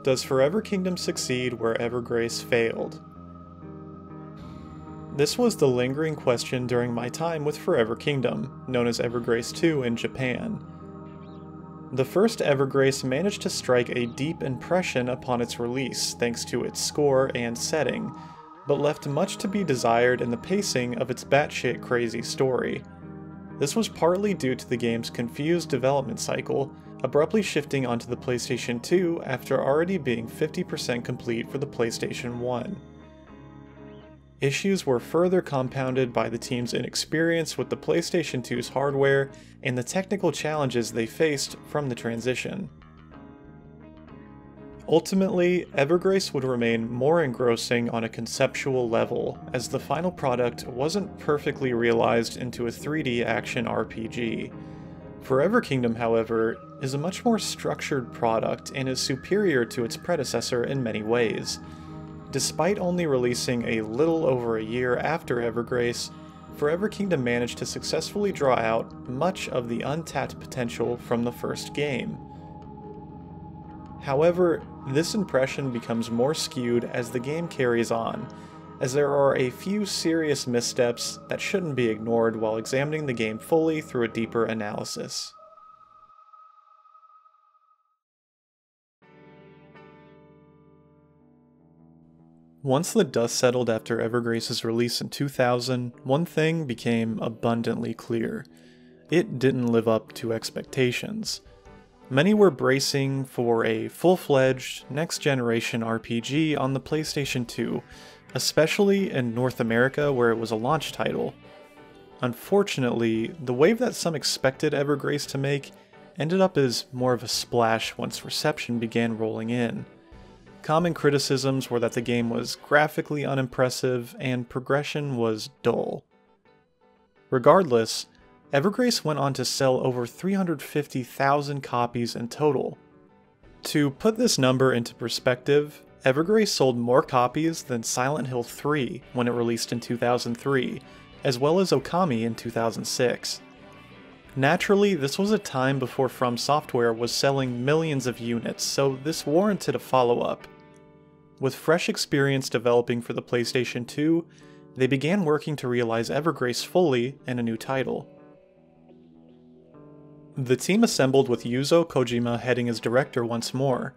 Does Forever Kingdom succeed where Evergrace failed? This was the lingering question during my time with Forever Kingdom, known as Evergrace 2 in Japan. The first Evergrace managed to strike a deep impression upon its release thanks to its score and setting, but left much to be desired in the pacing of its batshit crazy story. This was partly due to the game's confused development cycle, abruptly shifting onto the PlayStation 2 after already being 50% complete for the PlayStation 1. Issues were further compounded by the team's inexperience with the PlayStation 2's hardware and the technical challenges they faced from the transition. Ultimately, Evergrace would remain more engrossing on a conceptual level, as the final product wasn't perfectly realized into a 3D action RPG. Forever Kingdom, however, is a much more structured product and is superior to its predecessor in many ways. Despite only releasing a little over a year after Evergrace, Forever Kingdom managed to successfully draw out much of the untapped potential from the first game. However, this impression becomes more skewed as the game carries on, as there are a few serious missteps that shouldn't be ignored while examining the game fully through a deeper analysis. Once the dust settled after Evergrace's release in 2000, one thing became abundantly clear. It didn't live up to expectations. Many were bracing for a full-fledged, next-generation RPG on the PlayStation 2, especially in North America where it was a launch title. Unfortunately, the wave that some expected Evergrace to make ended up as more of a splash once reception began rolling in. Common criticisms were that the game was graphically unimpressive and progression was dull. Regardless, Evergrace went on to sell over 350,000 copies in total. To put this number into perspective, Evergrace sold more copies than Silent Hill 3 when it released in 2003, as well as Okami in 2006. Naturally, this was a time before From Software was selling millions of units, so this warranted a follow-up. With fresh experience developing for the PlayStation 2, they began working to realize Evergrace fully in a new title. The team assembled with Yuzo Kojima heading as director once more.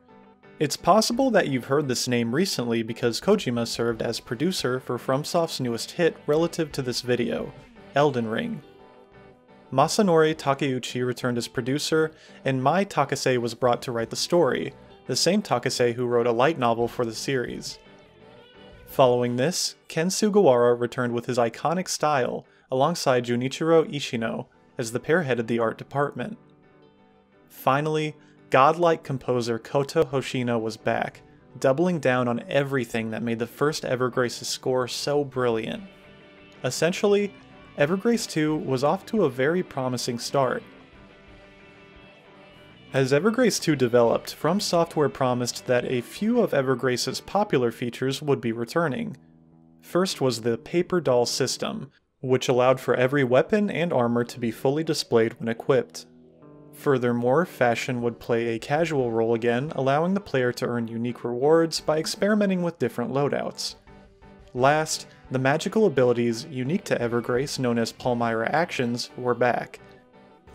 It's possible that you've heard this name recently because Kojima served as producer for FromSoft's newest hit relative to this video, Elden Ring. Masanori Takeuchi returned as producer, and Mai Takase was brought to write the story, the same Takase who wrote a light novel for the series. Following this, Ken Sugawara returned with his iconic style, alongside Junichiro Ishino, as the pair headed the art department. Finally, godlike composer Koto Hoshino was back, doubling down on everything that made the first Evergrace's score so brilliant. Essentially, Evergrace 2 was off to a very promising start. As Evergrace 2 developed, From Software promised that a few of Evergrace's popular features would be returning. First was the paper doll system, which allowed for every weapon and armor to be fully displayed when equipped. Furthermore, fashion would play a casual role again, allowing the player to earn unique rewards by experimenting with different loadouts. Last, the magical abilities unique to Evergrace known as Palmyra actions were back,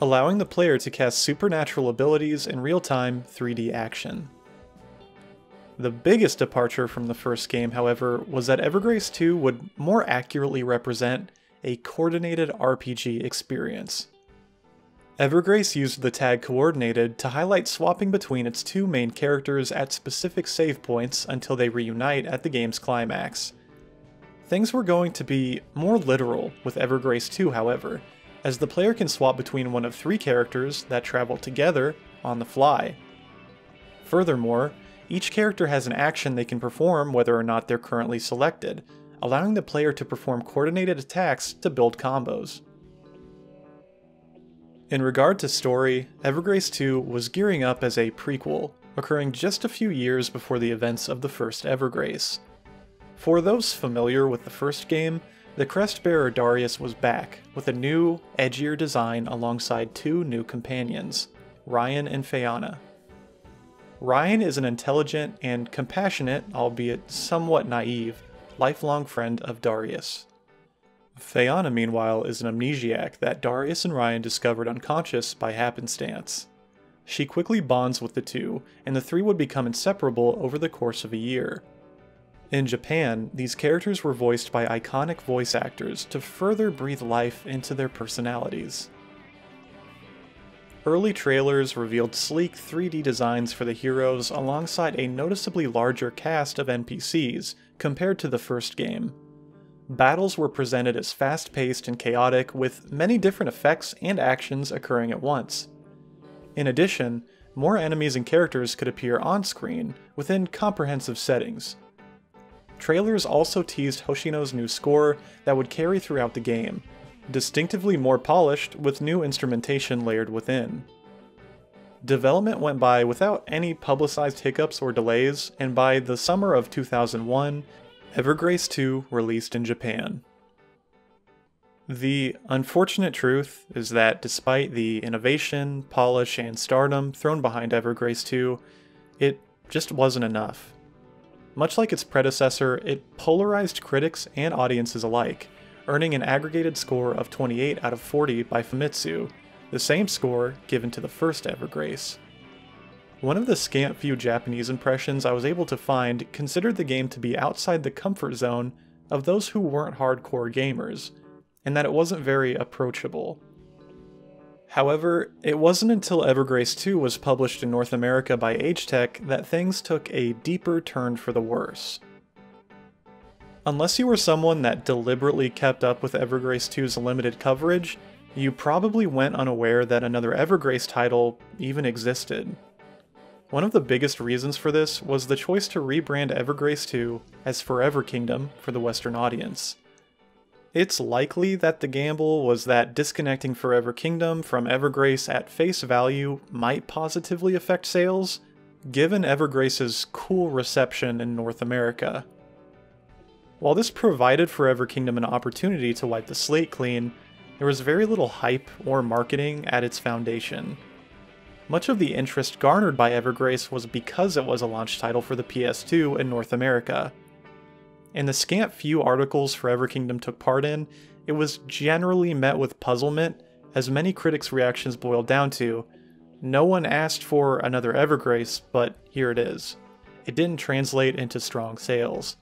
allowing the player to cast supernatural abilities in real-time 3D action. The biggest departure from the first game, however, was that Evergrace 2 would more accurately represent a coordinated RPG experience. Evergrace used the tag coordinated to highlight swapping between its two main characters at specific save points until they reunite at the game's climax. Things were going to be more literal with Evergrace 2, however, as the player can swap between one of three characters that travel together on the fly. Furthermore, each character has an action they can perform whether or not they're currently selected, allowing the player to perform coordinated attacks to build combos. In regard to story, Evergrace 2 was gearing up as a prequel, occurring just a few years before the events of the first Evergrace. For those familiar with the first game, the Crestbearer Darius was back, with a new, edgier design alongside two new companions, Ryan and Fayana. Ryan is an intelligent and compassionate, albeit somewhat naive, lifelong friend of Darius. Fayana, meanwhile, is an amnesiac that Darius and Ryan discovered unconscious by happenstance. She quickly bonds with the two, and the three would become inseparable over the course of a year. In Japan, these characters were voiced by iconic voice actors to further breathe life into their personalities. Early trailers revealed sleek 3D designs for the heroes alongside a noticeably larger cast of NPCs compared to the first game. Battles were presented as fast-paced and chaotic, with many different effects and actions occurring at once. In addition, more enemies and characters could appear on-screen within comprehensive settings. Trailers also teased Hoshino's new score that would carry throughout the game, distinctively more polished with new instrumentation layered within. Development went by without any publicized hiccups or delays, and by the summer of 2001, Evergrace 2 released in Japan. The unfortunate truth is that despite the innovation, polish, and stardom thrown behind Evergrace 2, it just wasn't enough. Much like its predecessor, it polarized critics and audiences alike, earning an aggregated score of 28 out of 40 by Famitsu, the same score given to the first Evergrace. One of the scant few Japanese impressions I was able to find considered the game to be outside the comfort zone of those who weren't hardcore gamers, and that it wasn't very approachable. However, it wasn't until Evergrace 2 was published in North America by Agetec that things took a deeper turn for the worse. Unless you were someone that deliberately kept up with Evergrace 2's limited coverage, you probably went unaware that another Evergrace title even existed. One of the biggest reasons for this was the choice to rebrand Evergrace 2 as Forever Kingdom for the Western audience. It's likely that the gamble was that disconnecting Forever Kingdom from Evergrace at face value might positively affect sales, given Evergrace's cool reception in North America. While this provided Forever Kingdom an opportunity to wipe the slate clean, there was very little hype or marketing at its foundation. Much of the interest garnered by Evergrace was because it was a launch title for the PS2 in North America. In the scant few articles Forever Kingdom took part in, it was generally met with puzzlement, as many critics' reactions boiled down to, "No one asked for another Evergrace, but here it is." It didn't translate into strong sales.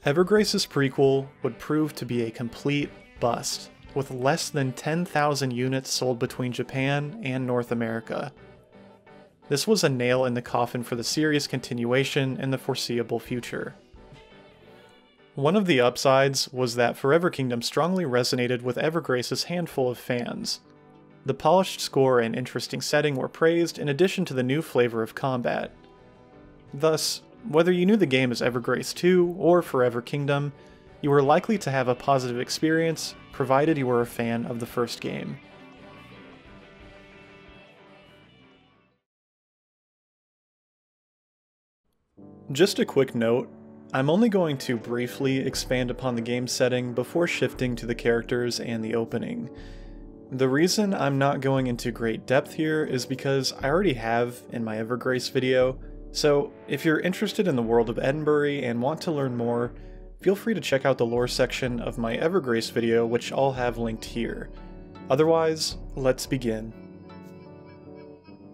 Evergrace's prequel would prove to be a complete bust, with less than 10,000 units sold between Japan and North America. This was a nail in the coffin for the series' continuation in the foreseeable future. One of the upsides was that Forever Kingdom strongly resonated with Evergrace's handful of fans. The polished score and interesting setting were praised in addition to the new flavor of combat. Thus, whether you knew the game as Evergrace 2 or Forever Kingdom, you were likely to have a positive experience, provided you were a fan of the first game. Just a quick note, I'm only going to briefly expand upon the game setting before shifting to the characters and the opening. The reason I'm not going into great depth here is because I already have in my Evergrace video, so if you're interested in the world of Edinburgh and want to learn more, feel free to check out the lore section of my Evergrace video, which I'll have linked here. Otherwise, let's begin.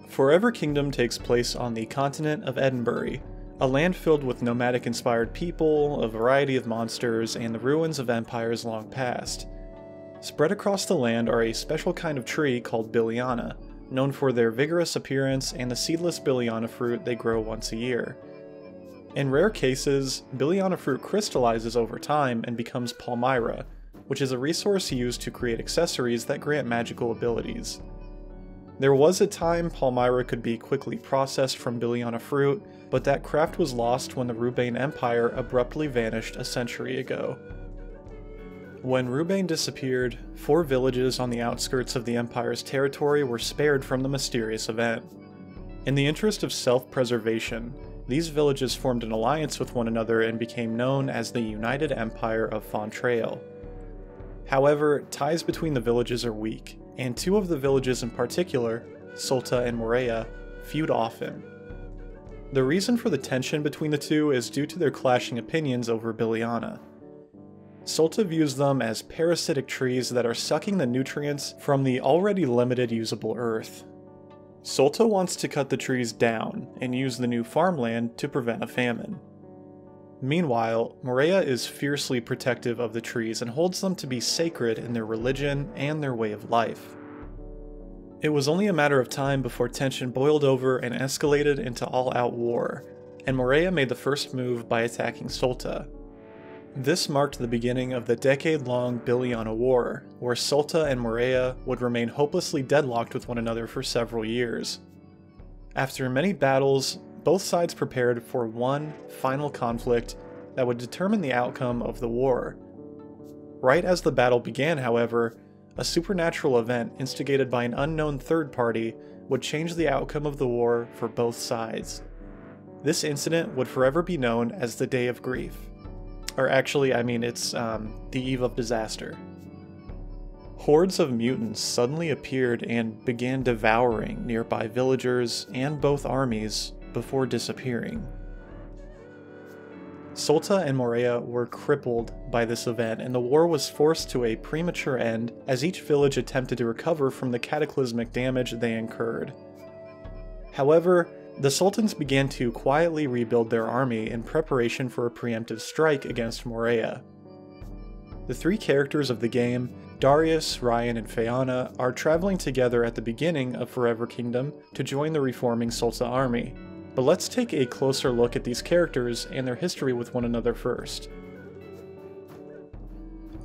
Forever Kingdom takes place on the continent of Edinburgh, a land filled with nomadic-inspired people, a variety of monsters, and the ruins of empires long past. Spread across the land are a special kind of tree called Biliana, known for their vigorous appearance and the seedless Biliana fruit they grow once a year. In rare cases, Biliana fruit crystallizes over time and becomes Palmyra, which is a resource used to create accessories that grant magical abilities. There was a time Palmyra could be quickly processed from Biliana fruit, but that craft was lost when the Rubane Empire abruptly vanished a century ago. When Rubane disappeared, 4 villages on the outskirts of the Empire's territory were spared from the mysterious event. In the interest of self-preservation, these villages formed an alliance with one another and became known as the United Empire of Fontrail. However, ties between the villages are weak, and two of the villages in particular, Sulta and Morea, feud often. The reason for the tension between the two is due to their clashing opinions over Biliana. Sulta views them as parasitic trees that are sucking the nutrients from the already limited usable earth. Sulta wants to cut the trees down and use the new farmland to prevent a famine. Meanwhile, Morea is fiercely protective of the trees and holds them to be sacred in their religion and their way of life. It was only a matter of time before tension boiled over and escalated into all-out war, and Morea made the first move by attacking Sulta. This marked the beginning of the decade-long Biliana War, where Sulta and Morea would remain hopelessly deadlocked with one another for several years. After many battles, both sides prepared for one final conflict that would determine the outcome of the war. Right as the battle began, however, a supernatural event instigated by an unknown third party would change the outcome of the war for both sides. This incident would forever be known as the Day of Grief. Or actually, it's the Eve of Disaster. Hordes of mutants suddenly appeared and began devouring nearby villagers and both armies before disappearing. Sulta and Morea were crippled by this event, and the war was forced to a premature end as each village attempted to recover from the cataclysmic damage they incurred. However, the Sultans began to quietly rebuild their army in preparation for a preemptive strike against Morea. The three characters of the game, Darius, Ryan, and Feanna, are traveling together at the beginning of Forever Kingdom to join the reforming Sulta army. But let's take a closer look at these characters and their history with one another first.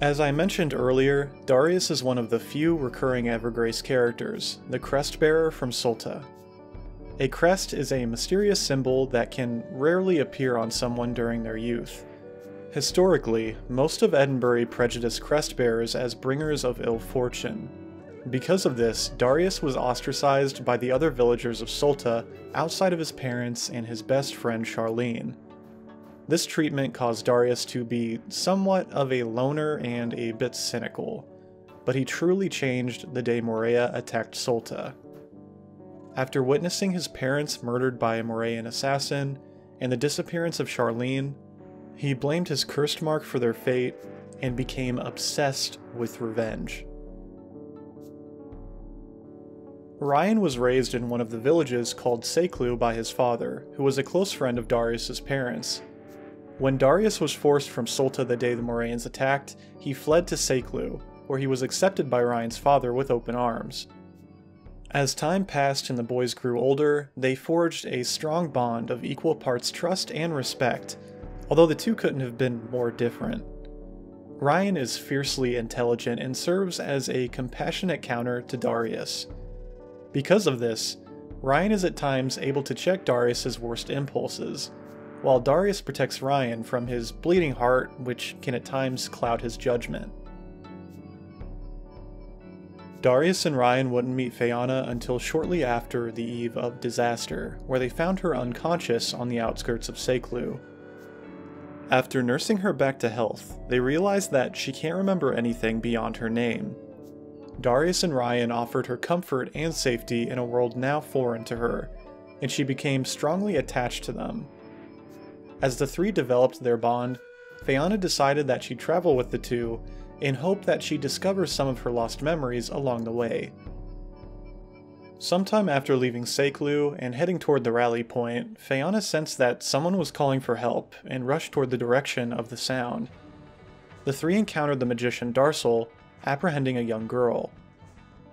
As I mentioned earlier, Darius is one of the few recurring Evergrace characters, the Crest-bearer from Sulta. A crest is a mysterious symbol that can rarely appear on someone during their youth. Historically, most of Edinburgh prejudiced crest-bearers as bringers of ill fortune. Because of this, Darius was ostracized by the other villagers of Sulta outside of his parents and his best friend Charlene. This treatment caused Darius to be somewhat of a loner and a bit cynical, but he truly changed the day Morea attacked Sulta. After witnessing his parents murdered by a Morean assassin and the disappearance of Charlene, he blamed his cursed mark for their fate and became obsessed with revenge. Ryan was raised in one of the villages called Seklu by his father, who was a close friend of Darius's parents. When Darius was forced from Sulta the day the Moreans attacked, he fled to Seklu, where he was accepted by Ryan's father with open arms. As time passed and the boys grew older, they forged a strong bond of equal parts trust and respect, although the two couldn't have been more different. Ryan is fiercely intelligent and serves as a compassionate counter to Darius. Because of this, Ryan is at times able to check Darius's worst impulses, while Darius protects Ryan from his bleeding heart, which can at times cloud his judgment. Darius and Ryan wouldn't meet Feanna until shortly after the Eve of Disaster, where they found her unconscious on the outskirts of Seklu. After nursing her back to health, they realized that she can't remember anything beyond her name. Darius and Ryan offered her comfort and safety in a world now foreign to her, and she became strongly attached to them. As the three developed their bond, Feanna decided that she'd travel with the two in hope that she'd discover some of her lost memories along the way. Sometime after leaving Seklu and heading toward the rally point, Feanna sensed that someone was calling for help and rushed toward the direction of the sound. The three encountered the magician Darsel, apprehending a young girl.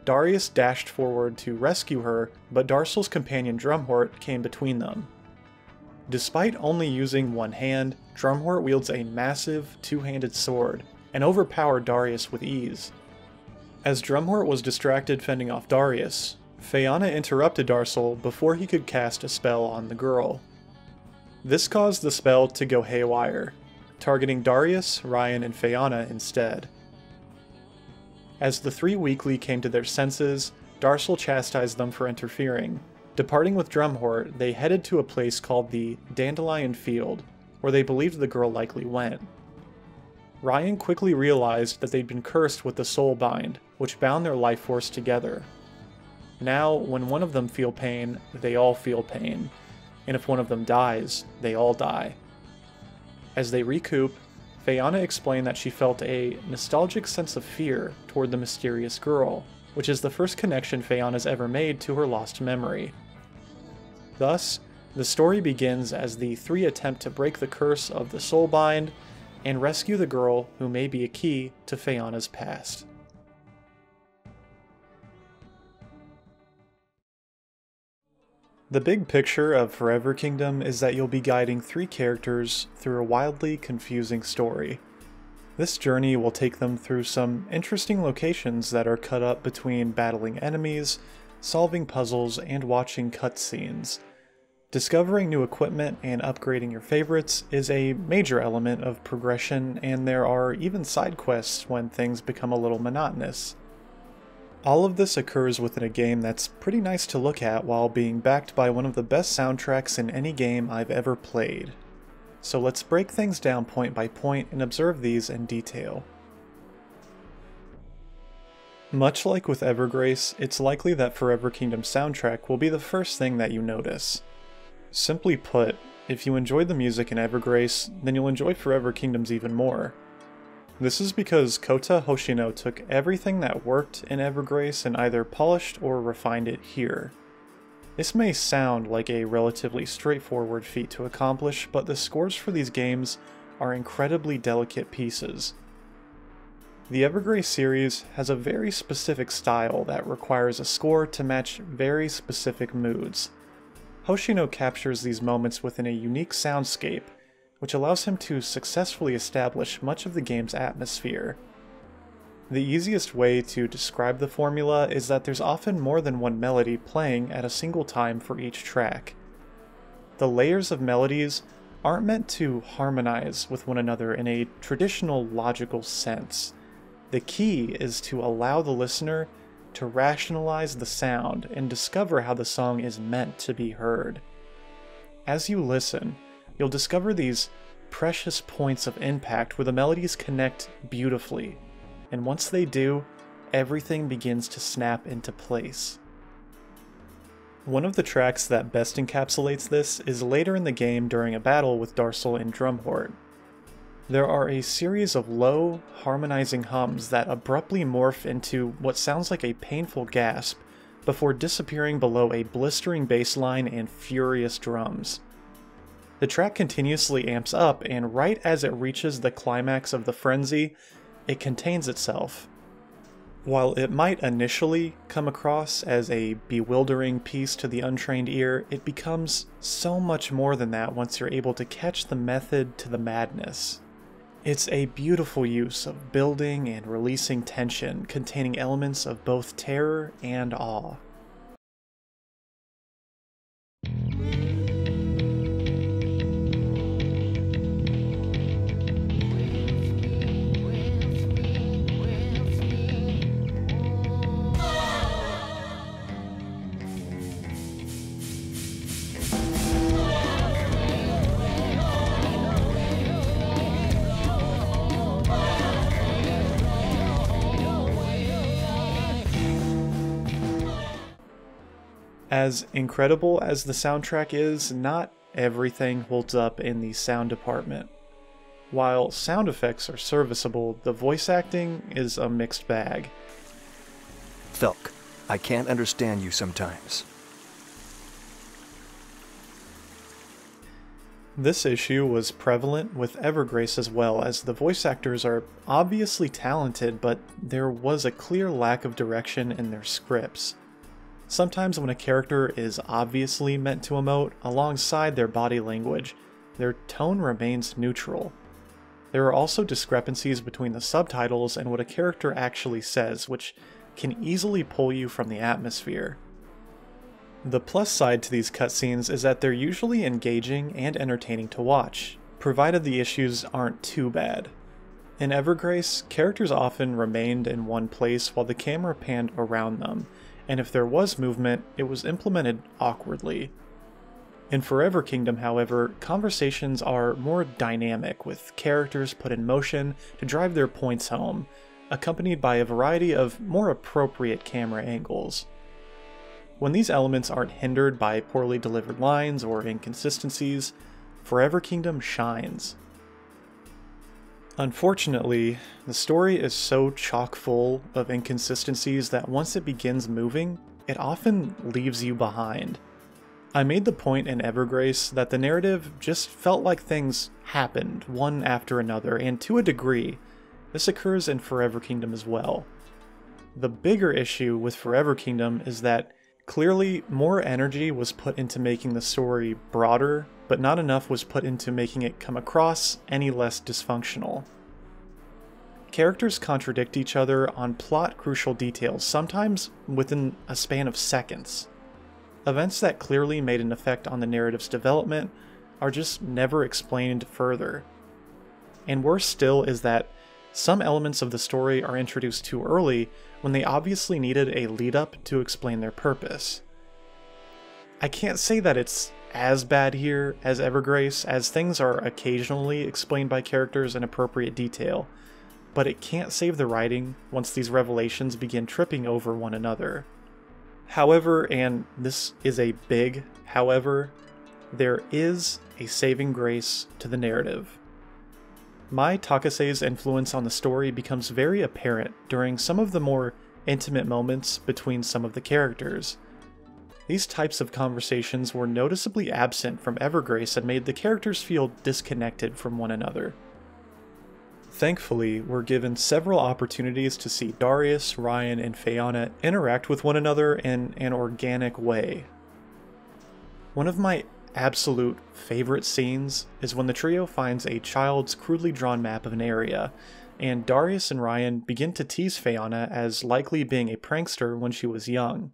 Darius dashed forward to rescue her, but Darsel's companion Drumhort came between them. Despite only using one hand, Drumhort wields a massive, two-handed sword, and overpowered Darius with ease. As Drumhort was distracted fending off Darius, Feanna interrupted Darsel before he could cast a spell on the girl. This caused the spell to go haywire, targeting Darius, Ryan, and Feanna instead. As the three weakly came to their senses, Darsel chastised them for interfering, Departing with Drumhort, they headed to a place called the Dandelion Field, where they believed the girl likely went. Ryan quickly realized that they'd been cursed with the Soul Bind, which bound their life force together. Now, when one of them feel pain, they all feel pain, and if one of them dies, they all die. As they recoup, Fayana explained that she felt a nostalgic sense of fear toward the mysterious girl, which is the first connection Fayana's ever made to her lost memory. Thus, the story begins as the three attempt to break the curse of the Soul Bind and rescue the girl who may be a key to Fayana's past. The big picture of Forever Kingdom is that you'll be guiding three characters through a wildly confusing story. This journey will take them through some interesting locations that are cut up between battling enemies, solving puzzles, and watching cutscenes. Discovering new equipment and upgrading your favorites is a major element of progression, and there are even side quests when things become a little monotonous. All of this occurs within a game that's pretty nice to look at while being backed by one of the best soundtracks in any game I've ever played. So let's break things down point by point and observe these in detail. Much like with Evergrace, it's likely that Forever Kingdom's soundtrack will be the first thing that you notice. Simply put, if you enjoyed the music in Evergrace, then you'll enjoy Forever Kingdoms even more. This is because Kota Hoshino took everything that worked in Evergrace and either polished or refined it here. This may sound like a relatively straightforward feat to accomplish, but the scores for these games are incredibly delicate pieces. The Evergrace series has a very specific style that requires a score to match very specific moods. Hoshino captures these moments within a unique soundscape, which allows him to successfully establish much of the game's atmosphere. The easiest way to describe the formula is that there's often more than one melody playing at a single time for each track. The layers of melodies aren't meant to harmonize with one another in a traditional logical sense. The key is to allow the listener to rationalize the sound and discover how the song is meant to be heard. As you listen, you'll discover these precious points of impact where the melodies connect beautifully, and once they do, everything begins to snap into place. One of the tracks that best encapsulates this is later in the game during a battle with Darcel and Drumhort. There are a series of low, harmonizing hums that abruptly morph into what sounds like a painful gasp before disappearing below a blistering bass line and furious drums. The track continuously amps up, and right as it reaches the climax of the frenzy, it contains itself. While it might initially come across as a bewildering piece to the untrained ear, it becomes so much more than that once you're able to catch the method to the madness. It's a beautiful use of building and releasing tension, containing elements of both terror and awe. As incredible as the soundtrack is, not everything holds up in the sound department. While sound effects are serviceable, the voice acting is a mixed bag. Felk, I can't understand you sometimes. This issue was prevalent with Evergrace as well, as the voice actors are obviously talented, but there was a clear lack of direction in their scripts. Sometimes when a character is obviously meant to emote, alongside their body language, their tone remains neutral. There are also discrepancies between the subtitles and what a character actually says, which can easily pull you from the atmosphere. The plus side to these cutscenes is that they're usually engaging and entertaining to watch, provided the issues aren't too bad. In Evergrace, characters often remained in one place while the camera panned around them, and if there was movement, it was implemented awkwardly. In Forever Kingdom, however, conversations are more dynamic, with characters put in motion to drive their points home, accompanied by a variety of more appropriate camera angles. When these elements aren't hindered by poorly delivered lines or inconsistencies, Forever Kingdom shines. Unfortunately, the story is so chock full of inconsistencies that once it begins moving, it often leaves you behind. I made the point in Evergrace that the narrative just felt like things happened one after another, and to a degree, this occurs in Forever Kingdom as well. The bigger issue with Forever Kingdom is that clearly more energy was put into making the story broader, but not enough was put into making it come across any less dysfunctional. Characters contradict each other on plot-crucial details, sometimes within a span of seconds. Events that clearly made an effect on the narrative's development are just never explained further. And worse still is that some elements of the story are introduced too early when they obviously needed a lead-up to explain their purpose. I can't say that it's as bad here as Evergrace, as things are occasionally explained by characters in appropriate detail, but it can't save the writing once these revelations begin tripping over one another. However, and this is a big however, there is a saving grace to the narrative. Mai Takase's influence on the story becomes very apparent during some of the more intimate moments between some of the characters. These types of conversations were noticeably absent from Evergrace and made the characters feel disconnected from one another. Thankfully, we're given several opportunities to see Darius, Ryan, and Fiona interact with one another in an organic way. One of my absolute favorite scenes is when the trio finds a child's crudely drawn map of an area, and Darius and Ryan begin to tease Fiona as likely being a prankster when she was young.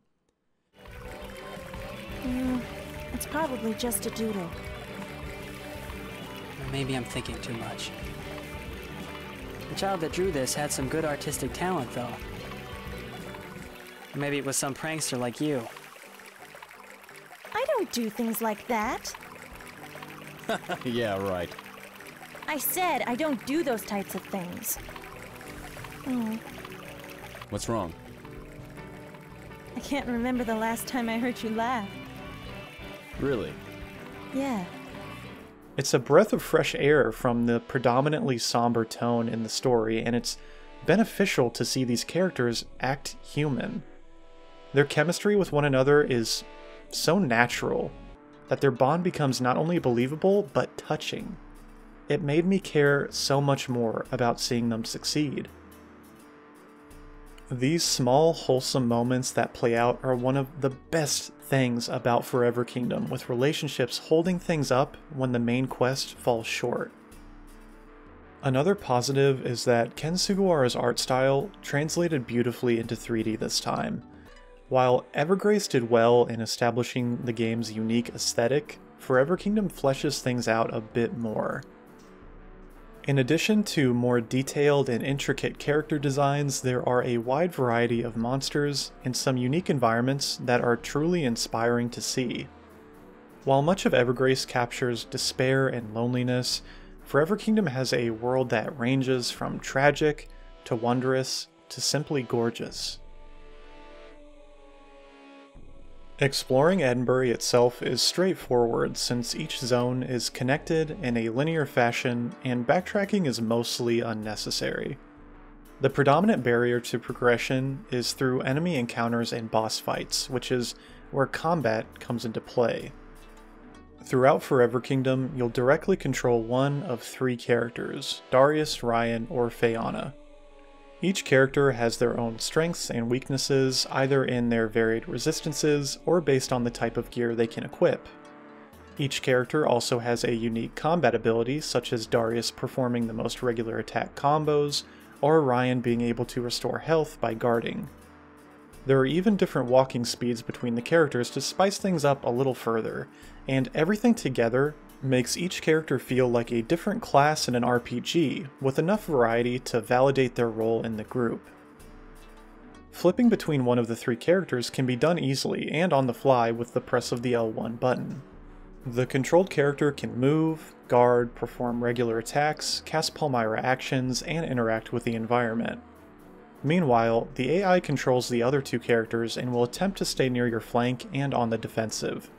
It's probably just a doodle. Maybe I'm thinking too much. The child that drew this had some good artistic talent, though. Maybe it was some prankster like you. I don't do things like that. Yeah, right. I said I don't do those types of things. What's wrong? I can't remember the last time I heard you laugh. Really? Yeah. It's a breath of fresh air from the predominantly somber tone in the story, and it's beneficial to see these characters act human. Their chemistry with one another is so natural that their bond becomes not only believable, but touching. It made me care so much more about seeing them succeed. These small, wholesome moments that play out are one of the best things about Forever Kingdom, with relationships holding things up when the main quest falls short. Another positive is that Ken Sugawara's art style translated beautifully into 3D this time. While Evergrace did well in establishing the game's unique aesthetic, Forever Kingdom fleshes things out a bit more. In addition to more detailed and intricate character designs, there are a wide variety of monsters and some unique environments that are truly inspiring to see. While much of Evergrace captures despair and loneliness, Forever Kingdom has a world that ranges from tragic to wondrous to simply gorgeous. Exploring Edinburgh itself is straightforward since each zone is connected in a linear fashion and backtracking is mostly unnecessary. The predominant barrier to progression is through enemy encounters and boss fights, which is where combat comes into play. Throughout Forever Kingdom, you'll directly control one of three characters, Darius, Ryan, or Fiona. Each character has their own strengths and weaknesses, either in their varied resistances or based on the type of gear they can equip. Each character also has a unique combat ability, such as Darius performing the most regular attack combos, or Ryan being able to restore health by guarding. There are even different walking speeds between the characters to spice things up a little further, and everything together makes each character feel like a different class in an RPG, with enough variety to validate their role in the group. Flipping between one of the three characters can be done easily and on the fly with the press of the L1 button. The controlled character can move, guard, perform regular attacks, cast Palmyra actions, and interact with the environment. Meanwhile, the AI controls the other two characters and will attempt to stay near your flank and on the defensive.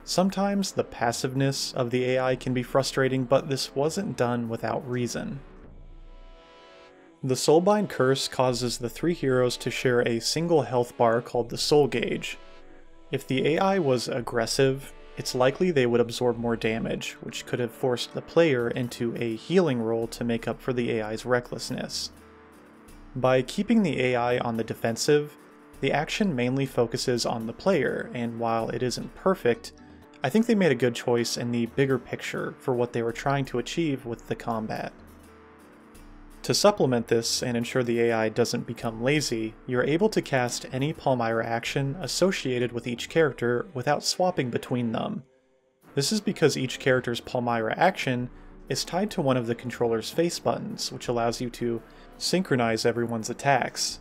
Sometimes the passiveness of the AI can be frustrating, but this wasn't done without reason. The Soulbind curse causes the three heroes to share a single health bar called the Soul Gauge. If the AI was aggressive, it's likely they would absorb more damage, which could have forced the player into a healing role to make up for the AI's recklessness. By keeping the AI on the defensive, the action mainly focuses on the player, and while it isn't perfect, I think they made a good choice in the bigger picture for what they were trying to achieve with the combat. To supplement this and ensure the AI doesn't become lazy, you're able to cast any Palmyra action associated with each character without swapping between them. This is because each character's Palmyra action is tied to one of the controller's face buttons, which allows you to synchronize everyone's attacks.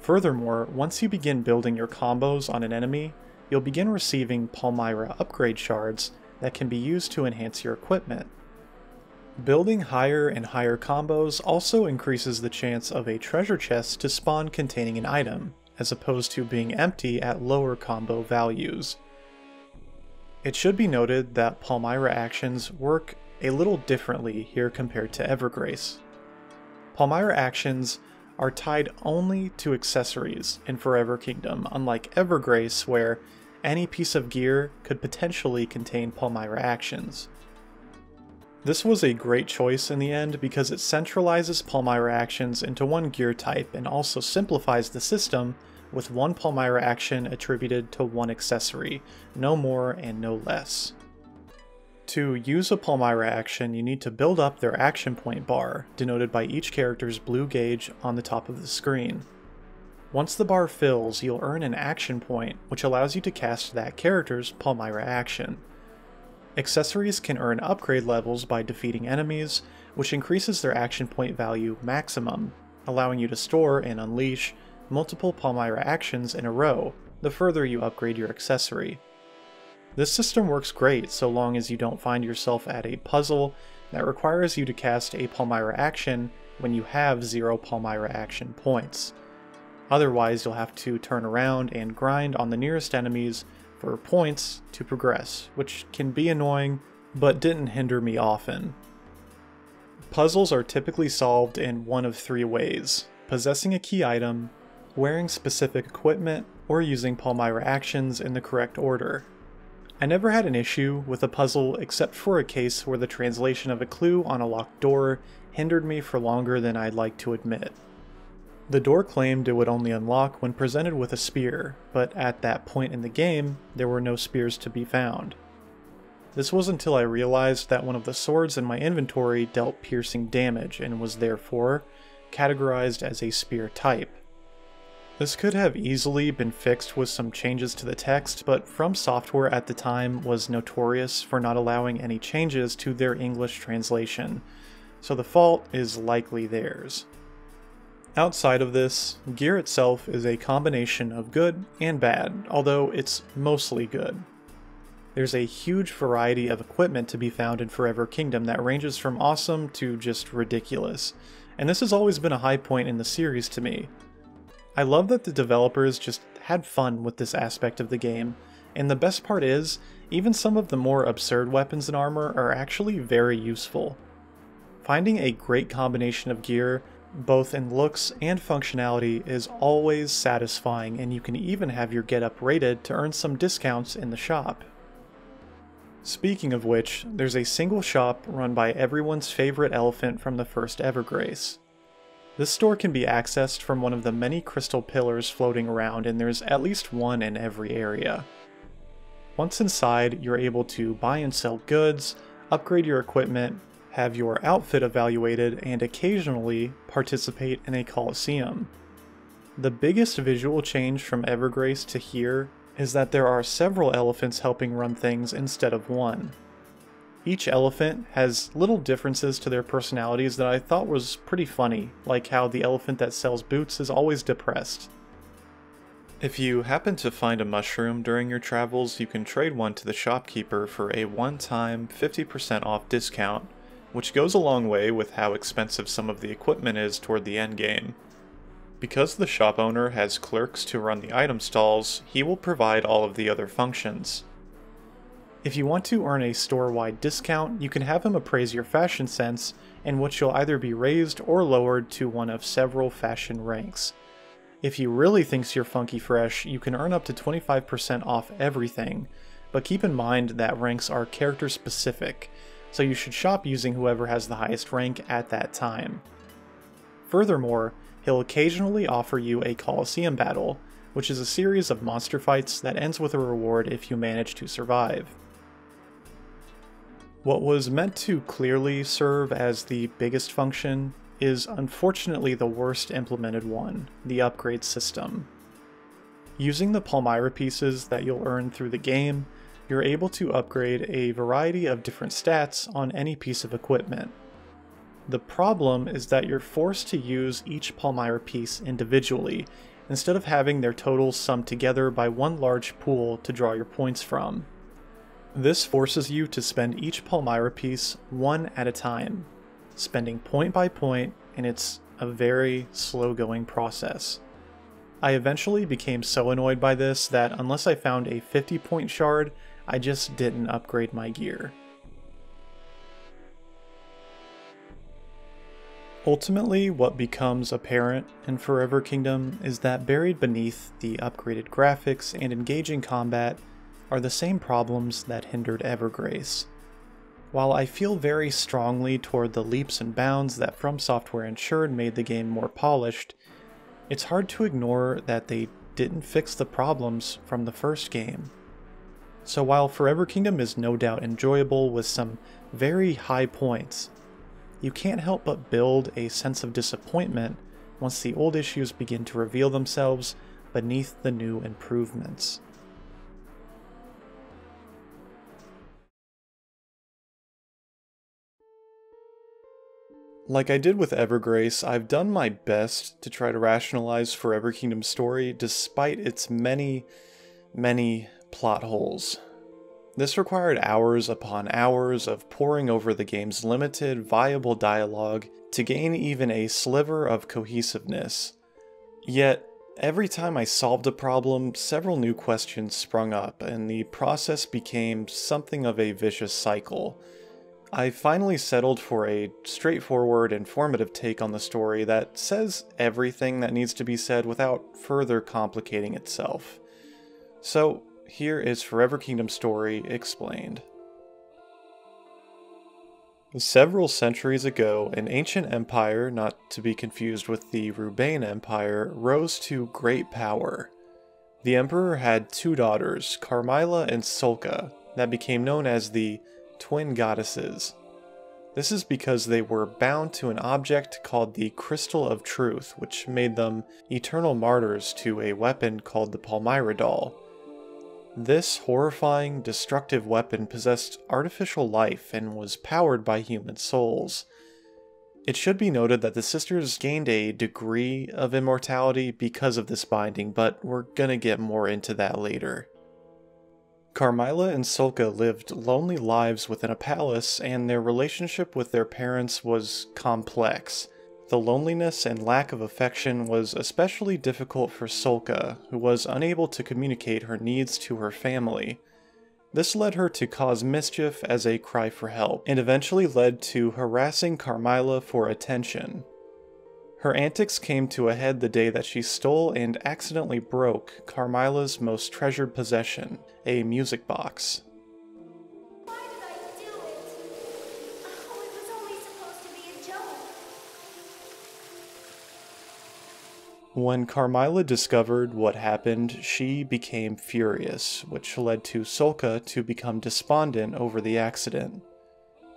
Furthermore, once you begin building your combos on an enemy, you'll begin receiving Palmyra upgrade shards that can be used to enhance your equipment. Building higher and higher combos also increases the chance of a treasure chest to spawn containing an item, as opposed to being empty at lower combo values. It should be noted that Palmyra actions work a little differently here compared to Evergrace. Palmyra actions are tied only to accessories in Forever Kingdom, unlike Evergrace where any piece of gear could potentially contain Palmyra actions. This was a great choice in the end because it centralizes Palmyra actions into one gear type and also simplifies the system with one Palmyra action attributed to one accessory, no more and no less. To use a Palmyra action, you need to build up their action point bar, denoted by each character's blue gauge on the top of the screen. Once the bar fills, you'll earn an action point, which allows you to cast that character's Palmyra action. Accessories can earn upgrade levels by defeating enemies, which increases their action point value maximum, allowing you to store and unleash multiple Palmyra actions in a row the further you upgrade your accessory. This system works great so long as you don't find yourself at a puzzle that requires you to cast a Palmyra action when you have 0 Palmyra action points. Otherwise, you'll have to turn around and grind on the nearest enemies for points to progress, which can be annoying, but didn't hinder me often. Puzzles are typically solved in one of 3 ways: possessing a key item, wearing specific equipment, or using Palmyra actions in the correct order. I never had an issue with a puzzle except for a case where the translation of a clue on a locked door hindered me for longer than I'd like to admit. The door claimed it would only unlock when presented with a spear, but at that point in the game, there were no spears to be found. This was until I realized that one of the swords in my inventory dealt piercing damage and was therefore categorized as a spear type. This could have easily been fixed with some changes to the text, but From Software at the time was notorious for not allowing any changes to their English translation, so the fault is likely theirs. Outside of this, gear itself is a combination of good and bad, although it's mostly good. There's a huge variety of equipment to be found in Forever Kingdom that ranges from awesome to just ridiculous, and this has always been a high point in the series to me. I love that the developers just had fun with this aspect of the game, and the best part is, even some of the more absurd weapons and armor are actually very useful. Finding a great combination of gear, both in looks and functionality, is always satisfying, and you can even have your getup rated to earn some discounts in the shop. Speaking of which, there's a single shop run by everyone's favorite elephant from the first Evergrace. This store can be accessed from one of the many crystal pillars floating around, and there's at least one in every area. Once inside, you're able to buy and sell goods, upgrade your equipment, have your outfit evaluated, and occasionally participate in a coliseum. The biggest visual change from Evergrace to here is that there are several elephants helping run things instead of one. Each elephant has little differences to their personalities that I thought was pretty funny, like how the elephant that sells boots is always depressed. If you happen to find a mushroom during your travels, you can trade one to the shopkeeper for a one-time 50% off discount, which goes a long way with how expensive some of the equipment is toward the endgame. Because the shop owner has clerks to run the item stalls, he will provide all of the other functions. If you want to earn a store-wide discount, you can have him appraise your fashion sense, in which you'll either be raised or lowered to one of several fashion ranks. If he really thinks you're funky fresh, you can earn up to 25% off everything, but keep in mind that ranks are character specific, so you should shop using whoever has the highest rank at that time. Furthermore, he'll occasionally offer you a Coliseum battle, which is a series of monster fights that ends with a reward if you manage to survive. What was meant to clearly serve as the biggest function is unfortunately the worst implemented one, the upgrade system. Using the Palmyra pieces that you'll earn through the game, you're able to upgrade a variety of different stats on any piece of equipment. The problem is that you're forced to use each Palmyra piece individually, instead of having their totals summed together by one large pool to draw your points from. This forces you to spend each Palmyra piece one at a time, spending point by point, and it's a very slow-going process. I eventually became so annoyed by this that unless I found a 50-point shard, I just didn't upgrade my gear. Ultimately, what becomes apparent in Forever Kingdom is that buried beneath the upgraded graphics and engaging combat are the same problems that hindered Evergrace. While I feel very strongly toward the leaps and bounds that From Software ensured made the game more polished, it's hard to ignore that they didn't fix the problems from the first game. So while Forever Kingdom is no doubt enjoyable with some very high points, you can't help but build a sense of disappointment once the old issues begin to reveal themselves beneath the new improvements. Like I did with Evergrace, I've done my best to try to rationalize Forever Kingdom's story despite its many plot holes. This required hours upon hours of poring over the game's limited, viable dialogue to gain even a sliver of cohesiveness. Yet, every time I solved a problem, several new questions sprung up, and the process became something of a vicious cycle. I finally settled for a straightforward, informative take on the story that says everything that needs to be said without further complicating itself. So, here is Forever Kingdom's story explained. Several centuries ago, an ancient empire, not to be confused with the Rubane Empire, rose to great power. The emperor had two daughters, Carmilla and Sulka, that became known as the Twin Goddesses. This is because they were bound to an object called the Crystal of Truth, which made them eternal martyrs to a weapon called the Palmyra Doll. This horrifying, destructive weapon possessed artificial life and was powered by human souls. It should be noted that the sisters gained a degree of immortality because of this binding, but we're gonna get more into that later. Carmilla and Sulka lived lonely lives within a palace, and their relationship with their parents was complex. The loneliness and lack of affection was especially difficult for Sulka, who was unable to communicate her needs to her family. This led her to cause mischief as a cry for help, and eventually led to harassing Carmilla for attention. Her antics came to a head the day that she stole and accidentally broke Carmilla's most treasured possession, a music box. Why did I do it? Oh, it was only supposed to be a joke. When Carmilla discovered what happened, she became furious, which led to Sulka to become despondent over the accident.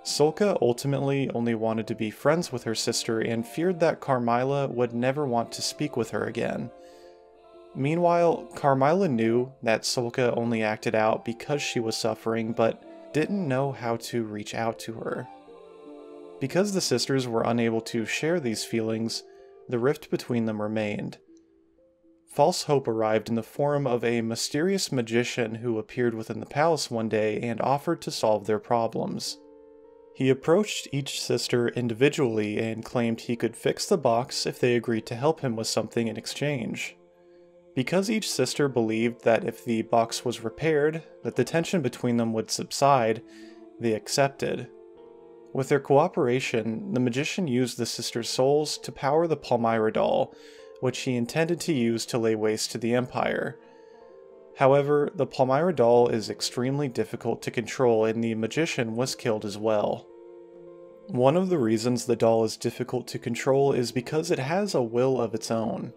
Sulka ultimately only wanted to be friends with her sister and feared that Carmilla would never want to speak with her again. Meanwhile, Carmilla knew that Sulka only acted out because she was suffering, but didn't know how to reach out to her. Because the sisters were unable to share these feelings, the rift between them remained. false hope arrived in the form of a mysterious magician who appeared within the palace one day and offered to solve their problems. He approached each sister individually and claimed he could fix the box if they agreed to help him with something in exchange. Because each sister believed that if the box was repaired, that the tension between them would subside, they accepted. With their cooperation, the magician used the sisters' souls to power the Palmyra doll, which he intended to use to lay waste to the Empire. However, the Palmyra doll is extremely difficult to control and the magician was killed as well. One of the reasons the doll is difficult to control is because it has a will of its own.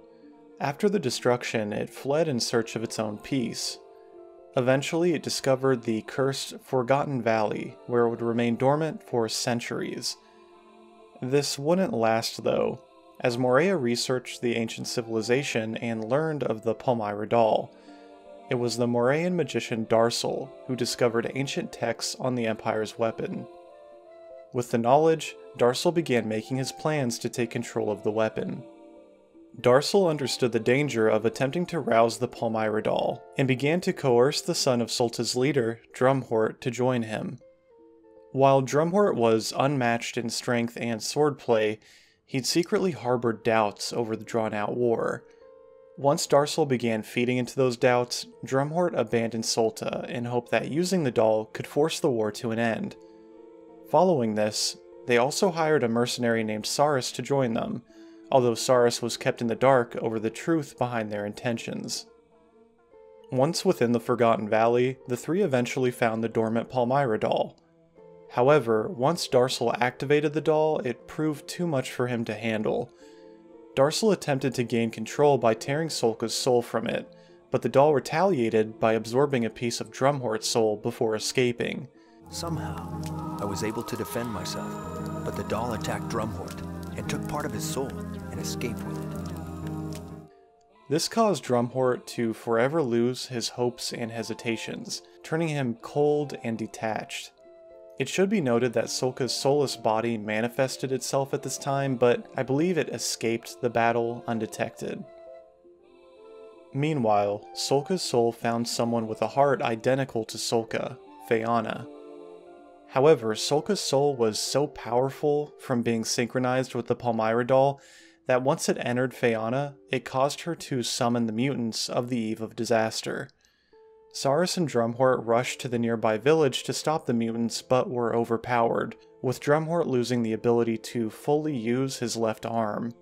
After the destruction, it fled in search of its own peace. Eventually, it discovered the cursed Forgotten Valley, where it would remain dormant for centuries. This wouldn't last though, as Morea researched the ancient civilization and learned of the Palmyra doll. It was the Morean magician Darsel who discovered ancient texts on the Empire's weapon. With the knowledge, Darsel began making his plans to take control of the weapon. Darsel understood the danger of attempting to rouse the Palmyra doll, and began to coerce the son of Sulta's leader, Drumhort, to join him. While Drumhort was unmatched in strength and swordplay, he'd secretly harbored doubts over the drawn-out war. Once Darsel began feeding into those doubts, Drumhort abandoned Sulta in hope that using the doll could force the war to an end. Following this, they also hired a mercenary named Saris to join them, although Saris was kept in the dark over the truth behind their intentions. Once within the Forgotten Valley, the three eventually found the dormant Palmyra doll. However, once Darsel activated the doll, it proved too much for him to handle. Darsel attempted to gain control by tearing Sulka's soul from it, but the doll retaliated by absorbing a piece of Drumhort's soul before escaping. Somehow, I was able to defend myself, but the doll attacked Drumhort and took part of his soul and escaped with it. This caused Drumhort to forever lose his hopes and hesitations, turning him cold and detached. It should be noted that Sulka's soulless body manifested itself at this time, but I believe it escaped the battle undetected. Meanwhile, Sulka's soul found someone with a heart identical to Sulka, Phaeana. However, Sulka's soul was so powerful from being synchronized with the Palmyra doll that once it entered Phaeana, it caused her to summon the mutants of the Eve of Disaster. Saris and Drumhort rushed to the nearby village to stop the mutants but were overpowered, with Drumhort losing the ability to fully use his left arm.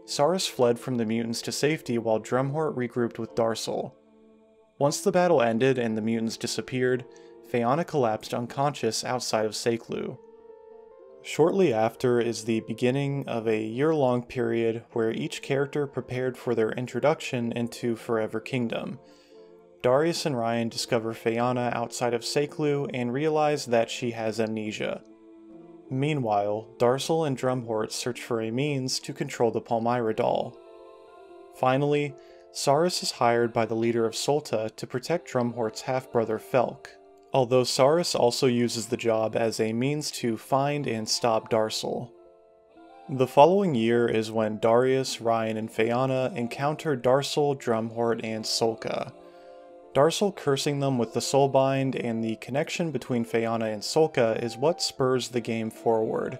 Saris fled from the mutants to safety while Drumhort regrouped with Darsel. Once the battle ended and the mutants disappeared, Phaeana collapsed unconscious outside of Seklu. Shortly after is the beginning of a year-long period where each character prepared for their introduction into Forever Kingdom. Darius and Ryan discover Phaeana outside of Seklu and realize that she has amnesia. Meanwhile, Darsel and Drumhort search for a means to control the Palmyra doll. Finally, Saris is hired by the leader of Sulta to protect Drumhort's half-brother Felk, although Saris also uses the job as a means to find and stop Darsel. The following year is when Darius, Ryan, and Phaeana encounter Darsel, Drumhort, and Sulka. Darsel cursing them with the Soulbind and the connection between Phaeana and Sulka is what spurs the game forward.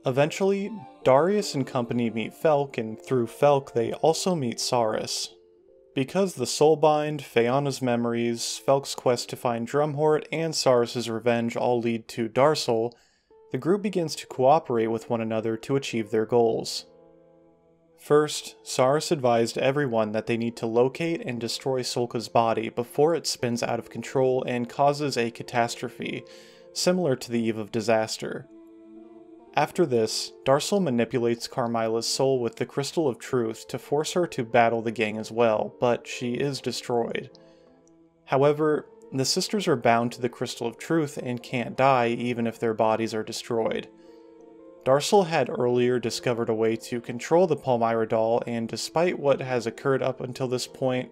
Eventually, Darius and company meet Felk, and through Felk they also meet Saris. Because the Soulbind, Phaeana's memories, Felk's quest to find Drumhort, and Saris' revenge all lead to Darsel, the group begins to cooperate with one another to achieve their goals. First, Saris advised everyone that they need to locate and destroy Sulka's body before it spins out of control and causes a catastrophe, similar to the Eve of Disaster. After this, Darsel manipulates Carmila's soul with the Crystal of Truth to force her to battle the gang as well, but she is destroyed. However, the sisters are bound to the Crystal of Truth and can't die even if their bodies are destroyed. Darsel had earlier discovered a way to control the Palmyra doll, and despite what has occurred up until this point,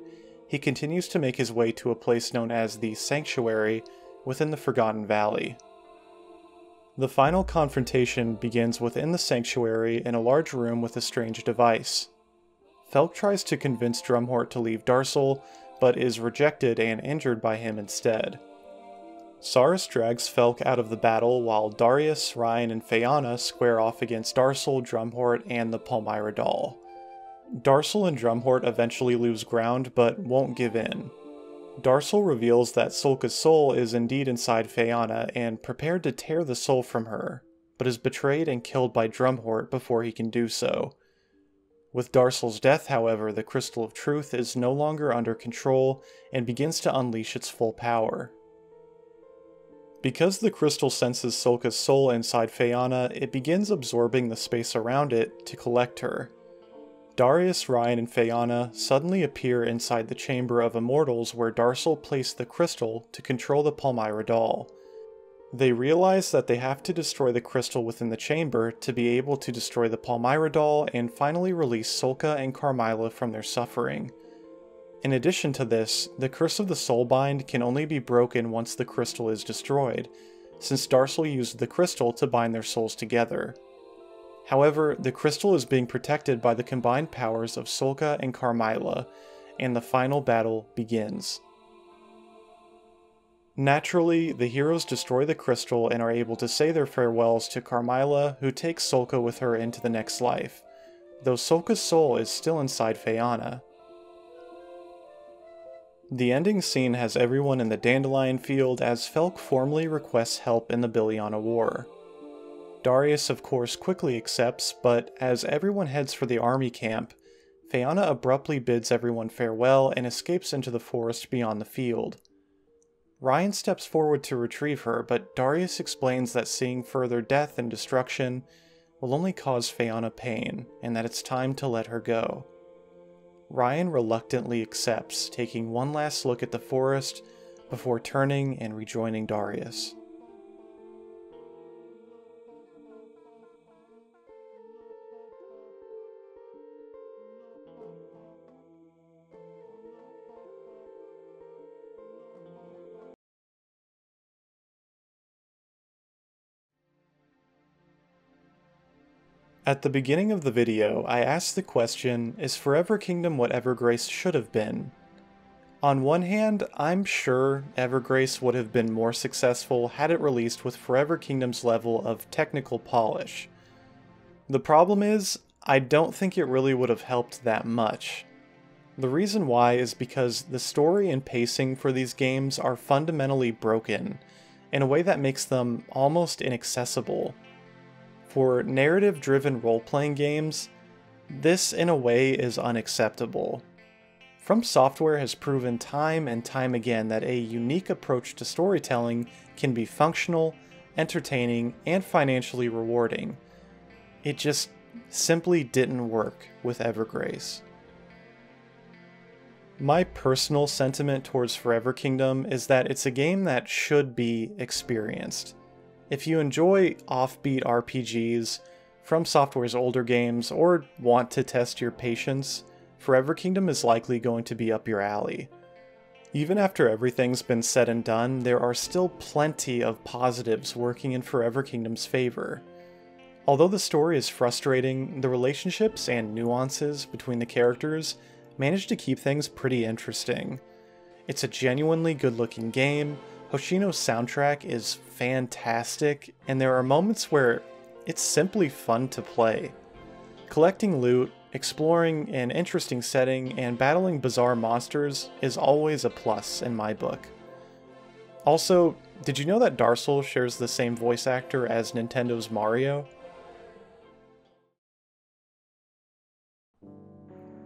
he continues to make his way to a place known as the Sanctuary within the Forgotten Valley. The final confrontation begins within the Sanctuary in a large room with a strange device. Felk tries to convince Drumhort to leave Darcel, but is rejected and injured by him instead. Saris drags Felk out of the battle while Darius, Ryan, and Fayana square off against Darcel, Drumhort, and the Palmyra doll. Darcel and Drumhort eventually lose ground, but won't give in. Darcel reveals that Sulka's soul is indeed inside Fayana and prepared to tear the soul from her, but is betrayed and killed by Drumhort before he can do so. With Darcel's death, however, the Crystal of Truth is no longer under control and begins to unleash its full power. Because the crystal senses Sulka's soul inside Fayana, it begins absorbing the space around it to collect her. Darius, Ryan, and Fayana suddenly appear inside the Chamber of Immortals where Darcel placed the crystal to control the Palmyra doll. They realize that they have to destroy the crystal within the chamber to be able to destroy the Palmyra doll and finally release Sulka and Carmilla from their suffering. In addition to this, the Curse of the Soulbind can only be broken once the crystal is destroyed, since Darcel used the crystal to bind their souls together. However, the crystal is being protected by the combined powers of Sulka and Carmilla, and the final battle begins. Naturally, the heroes destroy the crystal and are able to say their farewells to Carmilla, who takes Sulka with her into the next life, though Sulka's soul is still inside Fayana. The ending scene has everyone in the Dandelion Field as Felk formally requests help in the Biliana War. Darius of course quickly accepts, but as everyone heads for the army camp, Fayana abruptly bids everyone farewell and escapes into the forest beyond the field. Ryan steps forward to retrieve her, but Darius explains that seeing further death and destruction will only cause Fayana pain, and that it's time to let her go. Ryan reluctantly accepts, taking one last look at the forest before turning and rejoining Darius. At the beginning of the video, I asked the question, is Forever Kingdom what Evergrace should have been? On one hand, I'm sure Evergrace would have been more successful had it released with Forever Kingdom's level of technical polish. The problem is, I don't think it really would have helped that much. The reason why is because the story and pacing for these games are fundamentally broken, in a way that makes them almost inaccessible. For narrative-driven role-playing games, this in a way is unacceptable. From Software has proven time and time again that a unique approach to storytelling can be functional, entertaining, and financially rewarding. It just simply didn't work with Evergrace. My personal sentiment towards Forever Kingdom is that it's a game that should be experienced. If you enjoy offbeat RPGs, From Software's older games, or want to test your patience, Forever Kingdom is likely going to be up your alley. Even after everything's been said and done, there are still plenty of positives working in Forever Kingdom's favor. Although the story is frustrating, the relationships and nuances between the characters manage to keep things pretty interesting. It's a genuinely good-looking game, Hoshino's soundtrack is fantastic, and there are moments where it's simply fun to play. Collecting loot, exploring an interesting setting, and battling bizarre monsters is always a plus in my book. Also, did you know that Darcel shares the same voice actor as Nintendo's Mario?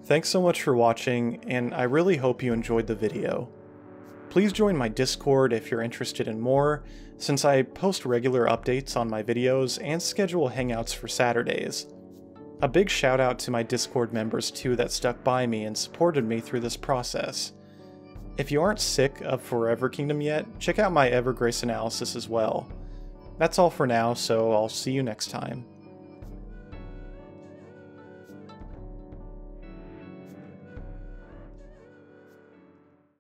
Thanks so much for watching, and I really hope you enjoyed the video. Please join my Discord if you're interested in more, since I post regular updates on my videos and schedule hangouts for Saturdays. A big shout out to my Discord members too that stuck by me and supported me through this process. If you aren't sick of Forever Kingdom yet, check out my Evergrace analysis as well. That's all for now, so I'll see you next time.